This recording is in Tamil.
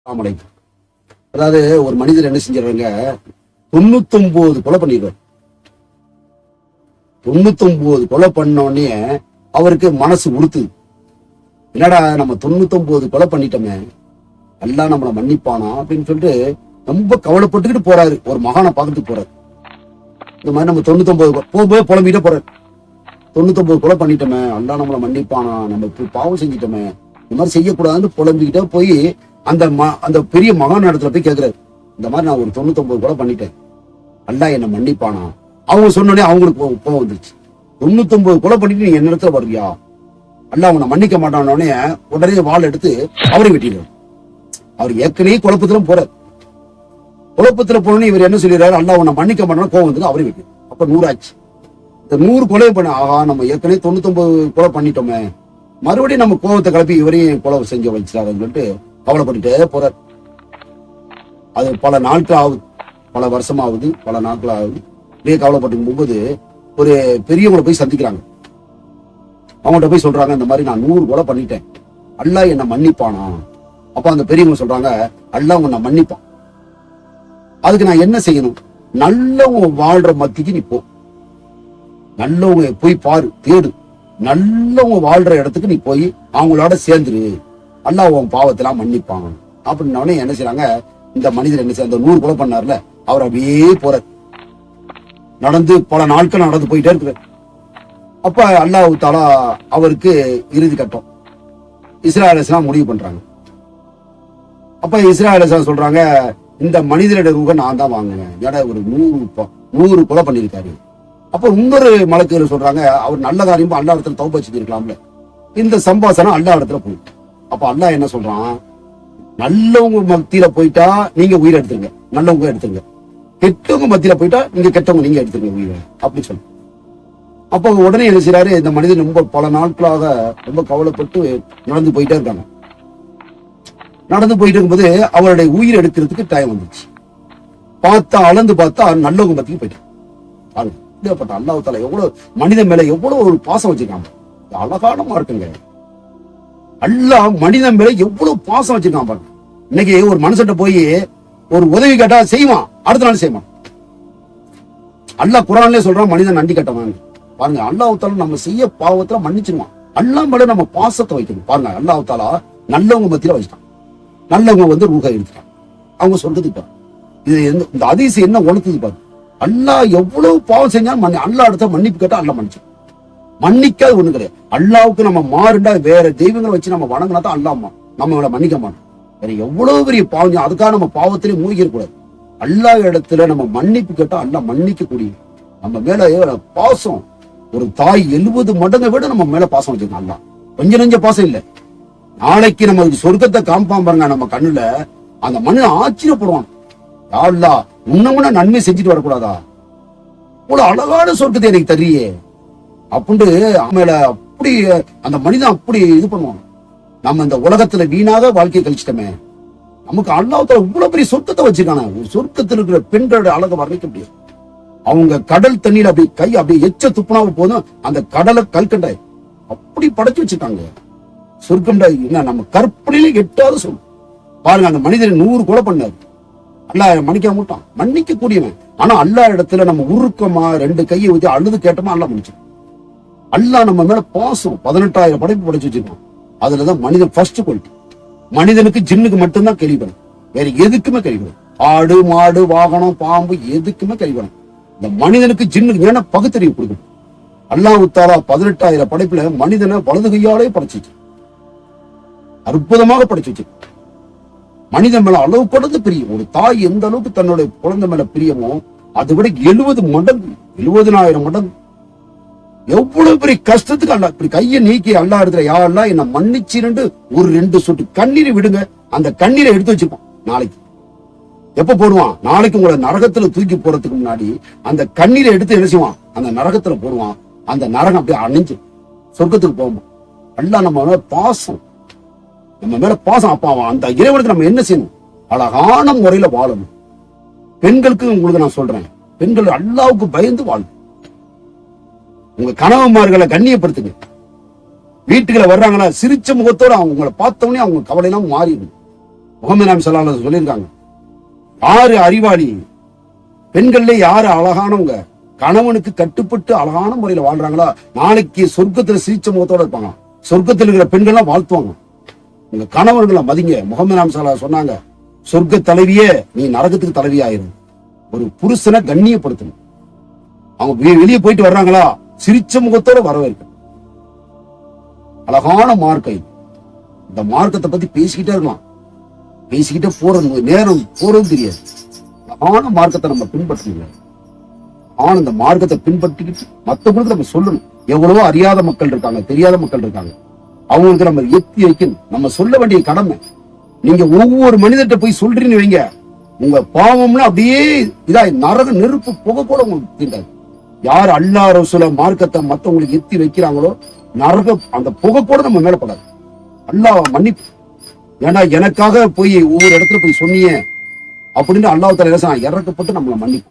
ஆமலை. அதாவது ஒரு மனிதர் என்ன செஞ்சிடறாங்க, 99 கொலை பண்ணிடுவார். 99 கொலை பண்ண உடனே அவருக்கு மனசு உறுத்துது. என்னடா நம்ம 99 கொலை பண்ணிட்டோமே, எல்லாம் நம்மளை மன்னிப்பானா அப்படின்னு சொல்லிட்டு ரொம்ப கவலைப்பட்டுக்கிட்டு போறாரு. ஒரு மகானை பார்த்துட்டு போறாரு. இந்த மாதிரி நம்ம 99 போய் புலம்பிட்டே போறாரு. 99 கொலை பண்ணிட்டோமே, எல்லாம் நம்மளை மன்னிப்பானா, நம்ம இப்படி பாவம் செஞ்சிட்டோமே, இந்த மாதிரி செய்யக்கூடாதுன்னு புலம்பிக்கிட்டே போய் அந்த பெரிய மகான் இடத்துல போய் கேட்கிறாரு, இந்த மாதிரி நான் ஒரு 99 கொலை பண்ணிட்டேன், அல்லா என்ன மன்னிப்பானா. அவங்க சொன்னோடனே அவங்களுக்கு கோவம் வந்துருச்சு. 99 கொலை பண்ணிட்டு நீ என்ன இடத்துல வருவியா, அல்லா அவனை மன்னிக்க மாட்டானோடனே உடனே வாள் எடுத்து அவரை வெட்டிடுவார். அவர் ஏற்கனவே குழப்பத்திலும் போறார். குழப்பத்துல போனோன்னு இவர் என்ன சொல்லிடுறாரு, அல்லா அவனை மன்னிக்க மாட்டானோ கோவம் வந்து அவரை வெட்டி. அப்ப 100 ஆச்சு. இந்த 100 கொலை பண்ண, ஆஹா நம்ம ஏற்கனவே 99 கொலை பண்ணிட்டோமே, மறுபடியும் நம்ம கோவத்தை கிளப்பி இவரையும் கொலை செஞ்சு வச்சாருன்னு சொல்லிட்டு கவலைப்பட்டுட்டே போறார். அது பல நாட்கள் ஆகுது, பல வருஷம் ஆகுது, பல நாட்கள் ஆகுது. இப்படியே கவலைப்பட்டு போகும்போது ஒரு பெரியவங்களை போய் சந்திக்கிறாங்க. அவங்கள்ட்ட போய் சொல்றாங்க, இந்த மாதிரி நான் 100 கொலை பண்ணிட்டேன், அல்லா என்ன மன்னிப்பானா. அப்ப அந்த பெரியவங்க சொல்றாங்க, அல்லா உன்னை மன்னிப்பான். அதுக்கு நான் என்ன செய்யணும், நல்லவங்க வாழ்ற மத்திக்கு நீ போ, நல்லவங்க போய் பாரு, தேடு, நல்லவங்க வாழ்ற இடத்துக்கு நீ போய் அவங்களோட சேர்ந்துரு, அல்லாஹ் உன் பாவத்தெல்லாம் மன்னிப்பாங்க அப்படின்னே என்ன செய்யறாங்க. இந்த மனிதர் என்ன செய்ய, அந்த 100 கொலை பண்ணார்ல, அவர் அப்படியே போற நடந்து பல நாட்கள் நடந்து போயிட்டே இருக்கிறார். அப்ப அல்லாஹ் தஆலா அவருக்கு இறுதி கட்டம் இஸ்ராயேல் அலைஹிஸ்ஸலாம் முடிவு பண்றாங்க. அப்ப இஸ்ராயேல் அலைஹிஸ்ஸலாம் சொல்றாங்க, இந்த மனிதரோட ரூஹை நான் தான் வாங்குவேன், ஏன்னா ஒரு 100 கொலை பண்ணியிருக்காரு. அப்ப இன்னொரு மலக்குகள் சொல்றாங்க, அவர் நல்ல காரியமும் அல்லா இடத்துல தௌபா செஞ்சிருக்கலாம்ல, இந்த சம்பாசனம் அல்லா இடத்துல போய். அப்ப அல்லாஹ் என்ன சொல்றான், நல்லவங்க மத்தியில போயிட்டா நீங்க உயிரை எடுத்துருங்க, நல்லவங்க எடுத்துருங்க, கெட்டவங்க மத்தியில போயிட்டா நீங்க கெட்டவங்க நீங்க எடுத்துருங்க உயிரை அப்படி சொல்ல. அப்ப உடனே என்ன செய்யறாரு, இந்த மனிதன் ரொம்ப பல நாட்களாக ரொம்ப கவலைப்பட்டு நடந்து போயிட்டே இருக்காங்க. நடந்து போயிட்டு இருக்கும்போது அவருடைய உயிர் எடுக்கிறதுக்கு டைம் வந்துச்சு. பார்த்தா அளந்து பார்த்தா நல்லவங்க மத்திக்கு போயிட்டான். அல்லாஹ் தஆலா எவ்வளவு மனிதன் மேல எவ்வளவு ஒரு பாசம் வச்சிருக்காங்க, அழகான மார்க்குங்க. அல்லாஹ் மனிதன் மேல எவ்வளவு பாசம் வச்சிருக்கான் பாருங்க. இன்னைக்கு ஒரு மனுஷன் போய் ஒரு உதவி கேட்டா செய்வான், அடுத்த நாள் செய்வான். அல்லாஹ் குர்ஆன்லயே சொல்றான், மனிதன் நன்றி கட்டவன். பாருங்க, அல்லாஹ் தஆலா நம்ம செய்ய பாவத்துல மன்னிச்சிருவான். அல்லாஹ் மேல நம்ம பாசத்தை வைக்கணும். பாருங்க, அல்லாஹ் தஆலா நல்லவங்க மத்தியில வச்சுட்டான், நல்லவங்க வந்து ரூஹை எடுத்துட்டான், அவங்க சொல்றதுக்கு பாரு. இது இந்த ஹதீஸ் என்ன உணர்த்துது பாரு. அல்லாஹ் எவ்வளவு பாவம் செஞ்சாலும் அல்லாஹ் இடத்த மன்னிப்பு கேட்டா அல்லாஹ் மன்னிச்சு. மன்னிக்காது ஒண்ணு கிடையாது. அல்லாவுக்கு நம்ம மாறுண்டா வேற தெய்வங்களை வச்சு நம்ம வணங்கினா தான் அல்லாஹ் நம்மள மன்னிக்க மாட்டோம். வேற எவ்வளவு பெரிய பாவம், அதுக்காக நம்ம பாவத்திலே மூழ்கி இருக்கக்கூடாது. அல்லாஹ் இடத்துல நம்ம மன்னிப்பு கேட்டா அல்லாஹ் மன்னிக்க கூடிய. நம்ம மேல பாசம், ஒரு தாய் 70 மடங்கை விட நம்ம மேல பாசம் வச்சிருக்கோம். அல்லாஹ் கொஞ்சம் நெஞ்ச பாசம் இல்ல. நாளைக்கு நம்ம சொர்க்கத்தை காமிப்பான் பாருங்க நம்ம கண்ணுல, அந்த மனிதன் ஆச்சரியப்படுவான், யா அல்லாஹ் உன்ன நன்மை செஞ்சுட்டு வரக்கூடாதா, இவ்வளவு அழகான சொர்க்கத்தை எனக்கு தர்றியே அப்படின்னு மேல அப்படி அந்த மனிதன் அப்படி இது பண்ணுவாங்க. நம்ம இந்த உலகத்துல வீணாக வாழ்க்கையை கழிச்சிட்டோமே, நமக்கு அல்லாஹ் தஆலா இவ்வளவு பெரிய சொர்க்கத்தை வச்சிருக்கானே. ஒரு சொர்க்கத்தில் இருக்கிற பெண்களோட அழகை வர்ணிக்க முடியாது. அவங்க கடல் தண்ணீர் அப்படி கை அப்படி எச்ச துப்புனாவ போதும் அந்த கடலை கல்கண்டாய் அப்படி படைச்சு வச்சிருக்காங்க. சொர்க்கம்டா என்ன நம்ம கற்பனையில எட்டாவது சொல். பாருங்க, அந்த மனிதன் 100 கொலை பண்ணாரு, அல்லாஹ் மன்னிக்க மாட்டான், மன்னிக்க கூடியவன். ஆனா அல்லாஹ் இடத்துல நம்ம உருக்கமா 2 கையை ஊத்தி அழுது கேட்டோமா அல்லாஹ் மன்னிச்சு. அல்லாஹ் நம்ம மேல பாசம் 18,000 படைப்பு படைச்சு வச்சிருக்கோம். அதுலதான் மனிதன் ஃபர்ஸ்ட் குவாலிட்டி. மனிதனுக்கு ஜின்னுக்கு மட்டும்தான் கேள்விப்படும், வேற எதுக்குமே கேள்விப்படும். ஆடு மாடு வாகனம் பாம்பு எதுக்குமே கேள்விப்படும். இந்த மனிதனுக்கு ஜின்னுக்கு ஏன்னா பகுத்தறிவு கொடுக்கும். அல்லாஹ் தஆலா 18,000 படைப்புல மனிதனை வலது கையாலே படைச்சு அற்புதமாக படைச்சு வச்சு. மனிதன் மேல அளவு கடந்து பிரியம். ஒரு தாய் எந்த அளவுக்கு தன்னுடைய குழந்தை மேல பிரியமோ அதை விட 70 மடங்கு, 70,000 மடங்கு. எவ்வளவு பெரிய கஷ்டத்துக்கு அல்லாஹ் இப்படி கையை நீக்கி அல்லாஹ் இடத்துல, யா அல்லாஹ் என்ன மன்னிச்சிருந்து ஒரு 2 சொட்டு கண்ணீரை விடுங்க, அந்த கண்ணீரை எடுத்து வச்சுப்பான். நாளைக்கு எப்ப போடுவான், நாளைக்கு உங்களை நரகத்துல தூக்கி போறதுக்கு முன்னாடி அந்த கண்ணீரை எடுத்து என்ன செய்வான், அந்த நரகத்துல போடுவான். அந்த நரகம் அப்படியே அணைஞ்சு சொர்க்கத்துக்கு போவோம். அல்லாஹ் நம்ம மேல பாசம், நம்ம மேல பாசம். அப்பா அந்த இறைவனுக்கு நம்ம என்ன செய்யணும், அழகான முறையில வாழணும். பெண்களுக்கு உங்களுக்கு நான் சொல்றேன், பெண்கள் அல்லாஹ்வுக்கு பயந்து வாழணும். உங்க கணவன்மார்களை கண்ணியப்படுத்துங்க. வீட்டுக்குள்ள வர்றாங்களா சிரிச்ச முகத்தோட அவங்களை பார்த்தவொடனே அவங்க கவலை எல்லாம் மாறிடும். முகமது நபி ஸல்லல்லாஹு அலைஹி வஸல்லம் சொல்லியிருக்காங்க, யாரு அறிவாளி, பெண்கள்ல யாரு அழகானவங்க, கணவனுக்கு கட்டுப்பட்டு அழகான முறையில வாழ்றாங்களா, நாளைக்கு சொர்க்கத்துல சிரிச்ச முகத்தோட இருப்பாங்க. சொர்க்கத்தில் இருக்கிற பெண்கள்லாம் வாழ்த்துவாங்க. உங்க கணவர்களை மதிங்க. முகமது நபி ஸல்லல்லாஹு அலைஹி வஸல்லம் சொன்னாங்க, சொர்க்க தலைவியே நீ நரகத்துக்கு தலைவி ஆயிரும். ஒரு புருஷனை கண்ணியப்படுத்தணும். அவங்க வெளியே போயிட்டு வர்றாங்களா, சிரிச்ச முகத்தோட வரவேற்க. அழகான மார்க்கம். இந்த மார்க்கத்தை பத்தி பேசிக்கிட்டே இருக்கலாம், பேசிக்கிட்டே போறது, நேரம் போறது தெரியாது. அழகான மார்க்கத்தை நம்ம பின்பற்றணும். ஆனா இந்த மார்க்கத்தை பின்பற்றிக்கிட்டு மத்தவங்களுக்கு நம்ம சொல்லணும். எவ்வளவோ அறியாத மக்கள் இருக்காங்க, தெரியாத மக்கள் இருக்காங்க, அவங்களுக்கு நம்ம எத்தி வைக்கணும். நம்ம சொல்ல வேண்டிய கடமை. நீங்க ஒவ்வொரு மனிதர்கிட்ட போய் சொல்றீங்கன்னு வைங்க, உங்க பாவம்லாம் அப்படியே இதாய் நரக நெருப்பு புகை கூட உங்களுக்கு தீண்டாது. யார் அல்லாஹ் ரசூல மார்க்கத்தை மத்தவங்களுக்கு எத்தி வைக்கிறாங்களோ நரக அந்த புகை கூட நம்ம மேலப்படாது. அல்லாஹ் மன்னிப்பு. ஏன்னா எனக்காக போய் ஒவ்வொரு இடத்துல போய் சொன்னீங்க அப்படின்னு அல்லாஹ் தஆலா இறக்கப்பட்டு நம்மளை மன்னிப்பு.